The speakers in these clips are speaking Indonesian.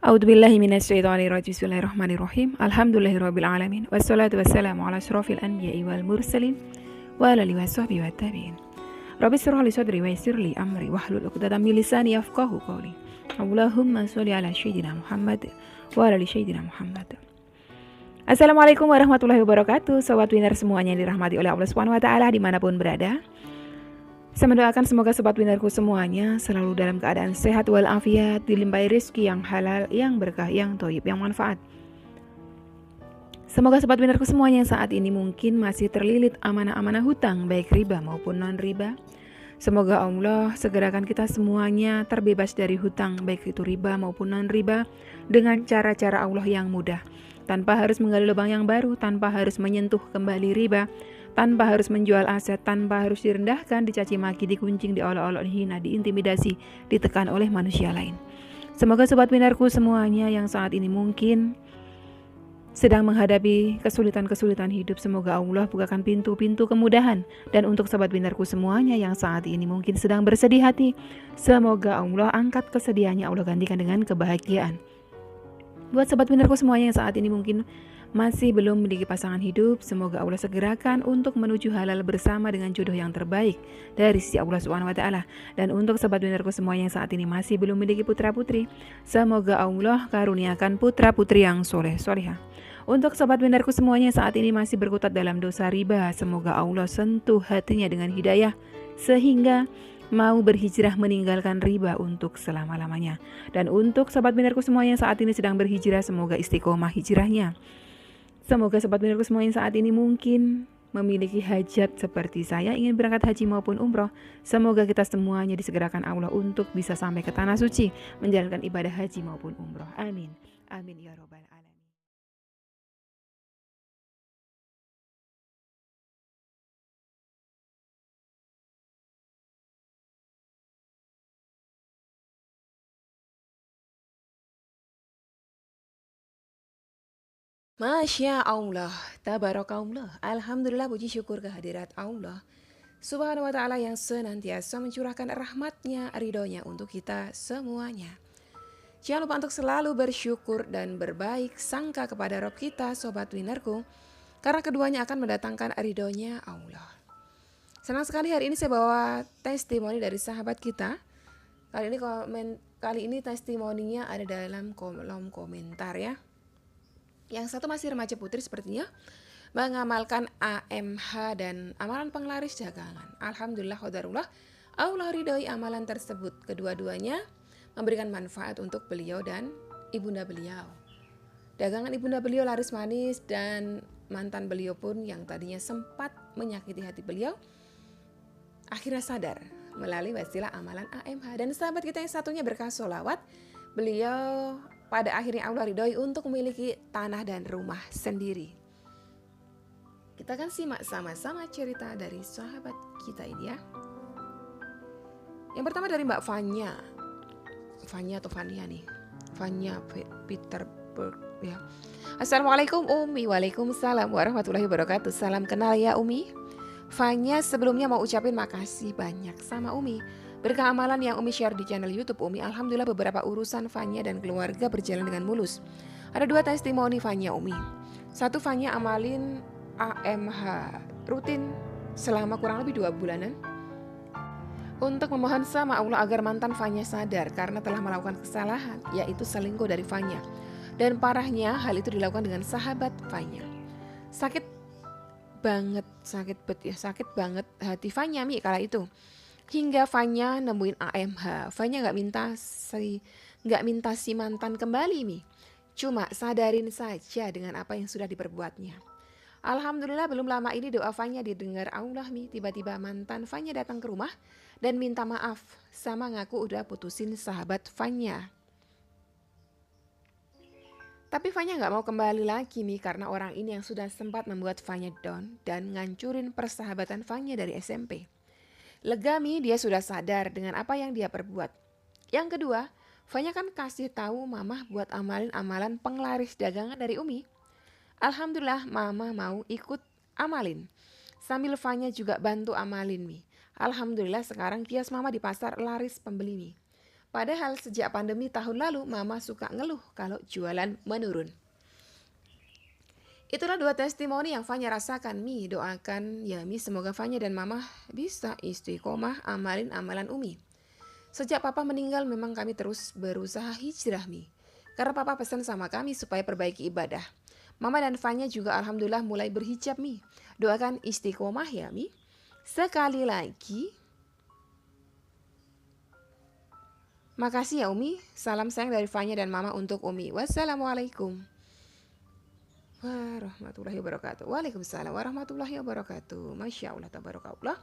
A'udzubillahi minasyaitonirrajim. Bismillahirrahmanirrahim. Alhamdulillahirabbil alamin. Wassalatu wassalamu ala asyrofil anbiya'i wal mursalin wa ala alihi washabbihi wattabi'in. Rabbi shrah li sadri wa yassir li amri wahlul 'uqdatam min lisani yafqahu qawli. Allahumma sholli ala sayyidina Muhammad wa ala ali sayyidina Muhammad. Assalamualaikum warahmatullahi wabarakatuh. Sobat Winner semuanya yang dirahmati oleh Allah Subhanahu wa taala dimanapun berada. Saya mendoakan semoga sobat winnerku semuanya selalu dalam keadaan sehat walafiat, dilimpahi rezeki yang halal, yang berkah, yang thayyib, yang manfaat. Semoga sobat winnerku semuanya yang saat ini mungkin masih terlilit amanah-amanah hutang, baik riba maupun non-riba. Semoga Allah segerakan kita semuanya terbebas dari hutang, baik itu riba maupun non-riba, dengan cara-cara Allah yang mudah. Tanpa harus menggali lubang yang baru, tanpa harus menyentuh kembali riba, tanpa harus menjual aset, tanpa harus direndahkan, dicaci maki, dikuncing, diolok-olok, dihina, diintimidasi, ditekan oleh manusia lain. Semoga sobat winnerku semuanya yang saat ini mungkin sedang menghadapi kesulitan-kesulitan hidup, semoga Allah bukakan pintu-pintu kemudahan. Dan untuk sobat winnerku semuanya yang saat ini mungkin sedang bersedih hati, semoga Allah angkat kesedihannya, Allah gantikan dengan kebahagiaan. Buat sobat winnerku semuanya yang saat ini mungkin masih belum memiliki pasangan hidup, semoga Allah segerakan untuk menuju halal bersama dengan jodoh yang terbaik dari sisi Allah Subhanahu wa taala. Dan untuk sobat winnerku semuanya yang saat ini masih belum memiliki putra-putri, semoga Allah karuniakan putra-putri yang soleh-solehah. Untuk sobat winnerku semuanya yang saat ini masih berkutat dalam dosa riba, semoga Allah sentuh hatinya dengan hidayah sehingga mau berhijrah meninggalkan riba untuk selama-lamanya. Dan untuk sobat winnerku semuanya yang saat ini sedang berhijrah, semoga istiqomah hijrahnya. Semoga sobat winnerku semuanya saat ini mungkin memiliki hajat seperti saya, ingin berangkat haji maupun umroh. Semoga kita semuanya disegerakan Allah untuk bisa sampai ke tanah suci, menjalankan ibadah haji maupun umroh. Amin. Amin ya robbal alamin. Masya Allah, tabarakallah, alhamdulillah, puji syukur kehadirat Allah Subhanahu wa ta'ala yang senantiasa mencurahkan rahmatnya, ridhonya untuk kita semuanya. Jangan lupa untuk selalu bersyukur dan berbaik sangka kepada Rob kita, sobat winnerku, karena keduanya akan mendatangkan ridhonya Allah. Senang sekali hari ini saya bawa testimoni dari sahabat kita. Kali ini testimoninya ada dalam kolom komentar ya. Yang satu masih remaja putri sepertinya, mengamalkan AMH dan amalan penglaris dagangan. Alhamdulillah qadarullah, Allah ridhoi amalan tersebut. Kedua-duanya memberikan manfaat untuk beliau dan ibunda beliau. Dagangan ibunda beliau laris manis, dan mantan beliau pun yang tadinya sempat menyakiti hati beliau akhirnya sadar melalui wasilah amalan AMH. Dan sahabat kita yang satunya berkah sholawat, beliau pada akhirnya Allah ridhoi untuk memiliki tanah dan rumah sendiri. Kita akan simak sama-sama cerita dari sahabat kita ini ya. Yang pertama dari Mbak Fanya. Fanya atau Fania nih? Fanya Peterberg ya. Assalamualaikum Umi. Waalaikumsalam warahmatullahi wabarakatuh. Salam kenal ya Umi. Fanya sebelumnya mau ucapin makasih banyak sama Umi. Berkah amalan yang Umi share di channel YouTube Umi, alhamdulillah beberapa urusan Fanya dan keluarga berjalan dengan mulus. Ada 2 testimoni Fanya Umi. Satu, Fanya amalin AMH rutin selama kurang lebih 2 bulanan untuk memohon sama Allah agar mantan Fanya sadar karena telah melakukan kesalahan, yaitu selingkuh dari Fanya. Dan parahnya hal itu dilakukan dengan sahabat Fanya. Sakit banget hati Fanya Mi kala itu. Hingga Fanya nemuin AMH. Fanya gak minta si mantan kembali Mi, cuma sadarin saja dengan apa yang sudah diperbuatnya. Alhamdulillah belum lama ini doa Fanya didengar Allah Mi. Tiba-tiba mantan Fanya datang ke rumah dan minta maaf sama ngaku udah putusin sahabat Fanya. Tapi Fanya gak mau kembali lagi Mi, karena orang ini yang sudah sempat membuat Fanya down dan ngancurin persahabatan Fanya dari SMP. Lega Mi, dia sudah sadar dengan apa yang dia perbuat. Yang kedua, Fanya kan kasih tahu Mama buat amalin amalan penglaris dagangan dari Umi. Alhamdulillah Mama mau ikut amalin. Sambil Fanya juga bantu amalin Mi. Alhamdulillah sekarang kios Mama di pasar laris pembeli Mi. Padahal sejak pandemi tahun lalu, Mama suka ngeluh kalau jualan menurun. Itulah dua testimoni yang Fanya rasakan. Mi, doakan ya Mi, semoga Fanya dan Mama bisa istiqomah amalin amalan Umi. Sejak Papa meninggal memang kami terus berusaha hijrah Mi. Karena Papa pesan sama kami supaya perbaiki ibadah. Mama dan Fanya juga alhamdulillah mulai berhijab Mi. Doakan istiqomah ya Mi. Sekali lagi, makasih ya Umi. Salam sayang dari Fanya dan Mama untuk Umi. Wassalamualaikum warahmatullahi wabarakatuh. Waalaikumsalam warahmatullahi wabarakatuh. Masya Allah tabarakallah.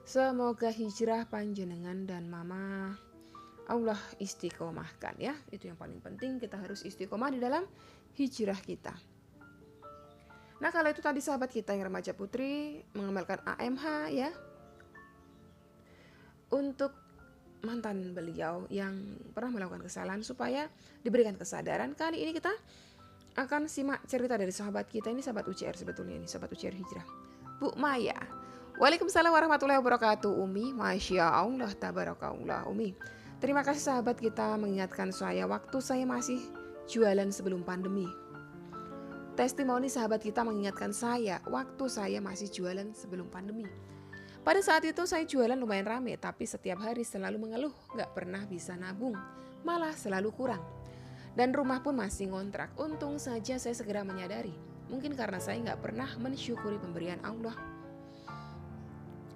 Semoga hijrah panjenengan dan Mama Allah istiqomahkan ya. Itu yang paling penting, kita harus istiqomah di dalam hijrah kita. Nah, kalau itu tadi sahabat kita yang remaja putri mengamalkan AMH ya. Untuk mantan beliau yang pernah melakukan kesalahan supaya diberikan kesadaran. Kali ini kita akan simak cerita dari sahabat kita. Ini sahabat UCR sebetulnya, ini sahabat UCR Hijrah, Bu Maya. Waalaikumsalam warahmatullahi wabarakatuh Umi. Masya Allah tabarakallah Umi. Terima kasih sahabat kita mengingatkan saya waktu saya masih jualan sebelum pandemi. Testimoni sahabat kita mengingatkan saya waktu saya masih jualan sebelum pandemi. Pada saat itu saya jualan lumayan rame, tapi setiap hari selalu mengeluh, gak pernah bisa nabung, malah selalu kurang. Dan rumah pun masih ngontrak. Untung saja saya segera menyadari, mungkin karena saya gak pernah mensyukuri pemberian Allah.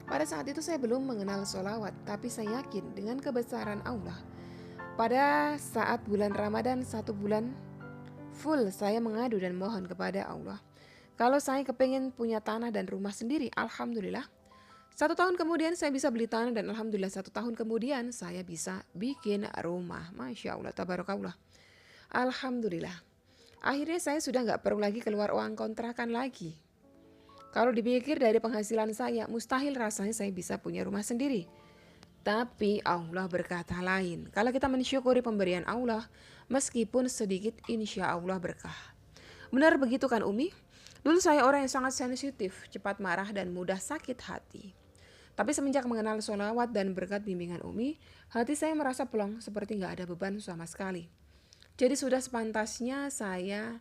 Pada saat itu saya belum mengenal sholawat, tapi saya yakin dengan kebesaran Allah. Pada saat bulan Ramadan 1 bulan full saya mengadu dan mohon kepada Allah. Kalau saya kepengen punya tanah dan rumah sendiri, alhamdulillah. 1 tahun kemudian saya bisa beli tanah dan alhamdulillah 1 tahun kemudian saya bisa bikin rumah. Masya Allah tabarakallah. Alhamdulillah. Akhirnya saya sudah gak perlu lagi keluar uang kontrakan lagi. Kalau dipikir dari penghasilan saya, mustahil rasanya saya bisa punya rumah sendiri. Tapi Allah berkata lain. Kalau kita mensyukuri pemberian Allah, meskipun sedikit, insya Allah berkah. Benar begitu kan Umi? Dulu saya orang yang sangat sensitif, cepat marah dan mudah sakit hati. Tapi semenjak mengenal sholawat dan berkat bimbingan Umi, hati saya merasa plong seperti gak ada beban sama sekali. Jadi sudah sepantasnya saya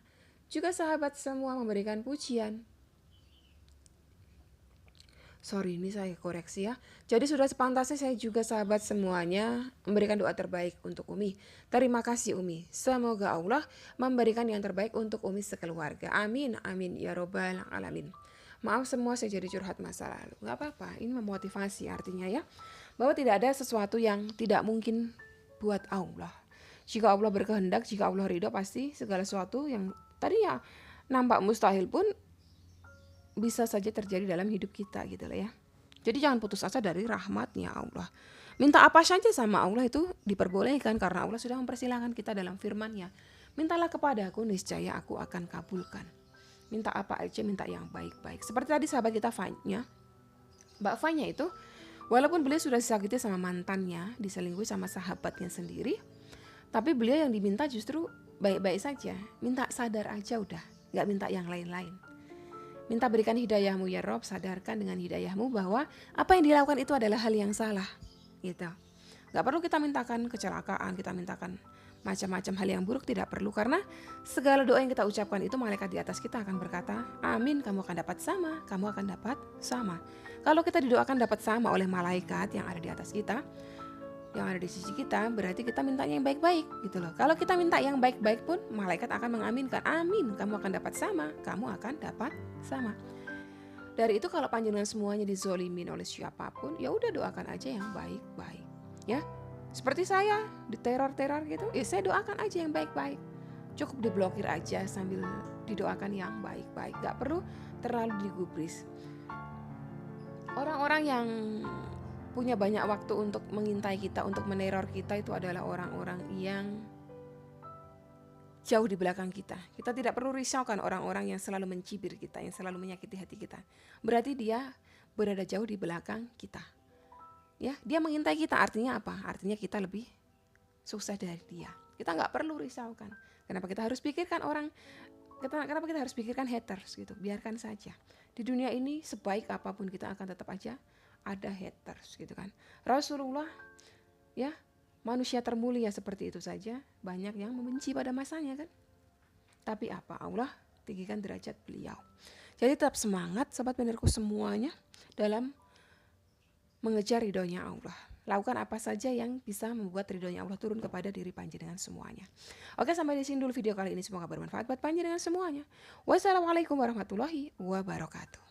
juga sahabat semua memberikan pujian. Ini saya koreksi ya. Jadi sudah sepantasnya saya juga sahabat semuanya memberikan doa terbaik untuk Umi. Terima kasih Umi. Semoga Allah memberikan yang terbaik untuk Umi sekeluarga. Amin, amin ya robbal alamin. Maaf semua saya jadi curhat masa lalu. Gak apa-apa, ini memotivasi artinya ya. Bahwa tidak ada sesuatu yang tidak mungkin buat Allah. Jika Allah berkehendak, jika Allah ridho, pasti segala sesuatu yang tadinya nampak mustahil pun bisa saja terjadi dalam hidup kita gitu lah ya. Jadi jangan putus asa dari rahmatnya Allah. Minta apa saja sama Allah itu diperbolehkan karena Allah sudah mempersilahkan kita dalam firman-Nya. Mintalah kepadaku, niscaya aku akan kabulkan. Minta apa aja, minta yang baik-baik. Seperti tadi sahabat kita Fanya, Mbak Fanya itu, walaupun beliau sudah disakiti sama mantannya, diselingkuhi sama sahabatnya sendiri, tapi beliau yang diminta justru baik-baik saja. Minta sadar aja udah, gak minta yang lain-lain. Minta berikan hidayahmu ya Rob, sadarkan dengan hidayahmu bahwa apa yang dilakukan itu adalah hal yang salah gitu. Gak perlu kita mintakan kecelakaan, kita mintakan macam-macam hal yang buruk, tidak perlu. Karena segala doa yang kita ucapkan itu malaikat di atas kita akan berkata, amin, kamu akan dapat sama, kamu akan dapat sama. Kalau kita didoakan dapat sama oleh malaikat yang ada di atas kita, yang ada di sisi kita, berarti kita mintanya yang baik-baik gitu loh. Kalau kita minta yang baik-baik pun malaikat akan mengaminkan, amin, kamu akan dapat sama, kamu akan dapat sama. Dari itu kalau panjenengan semuanya dizolimin oleh siapapun, ya udah doakan aja yang baik-baik ya. Seperti saya diteror-teror gitu, ya saya doakan aja yang baik-baik. Cukup diblokir aja sambil didoakan yang baik-baik, gak perlu terlalu digubris. Orang-orang yang punya banyak waktu untuk mengintai kita, untuk meneror kita, itu adalah orang-orang yang jauh di belakang kita. Kita tidak perlu risaukan orang-orang yang selalu mencibir kita, yang selalu menyakiti hati kita. Berarti dia berada jauh di belakang kita. Ya, dia mengintai kita, artinya apa? Artinya kita lebih sukses dari dia. Kita nggak perlu risaukan. Kenapa kita harus pikirkan kenapa kita harus pikirkan haters gitu? Biarkan saja. Di dunia ini sebaik apapun kita akan tetap aja ada haters gitu kan. Rasulullah ya manusia termulia seperti itu saja banyak yang membenci pada masanya kan. Tapi apa, Allah tinggikan derajat beliau. Jadi tetap semangat sahabat pendengarku semuanya dalam mengejar ridhonya Allah. Lakukan apa saja yang bisa membuat ridhonya Allah turun kepada diri panjenengan semuanya. Oke, sampai di sini dulu video kali ini. Semoga bermanfaat buat panjenengan semuanya. Wassalamualaikum warahmatullahi wabarakatuh.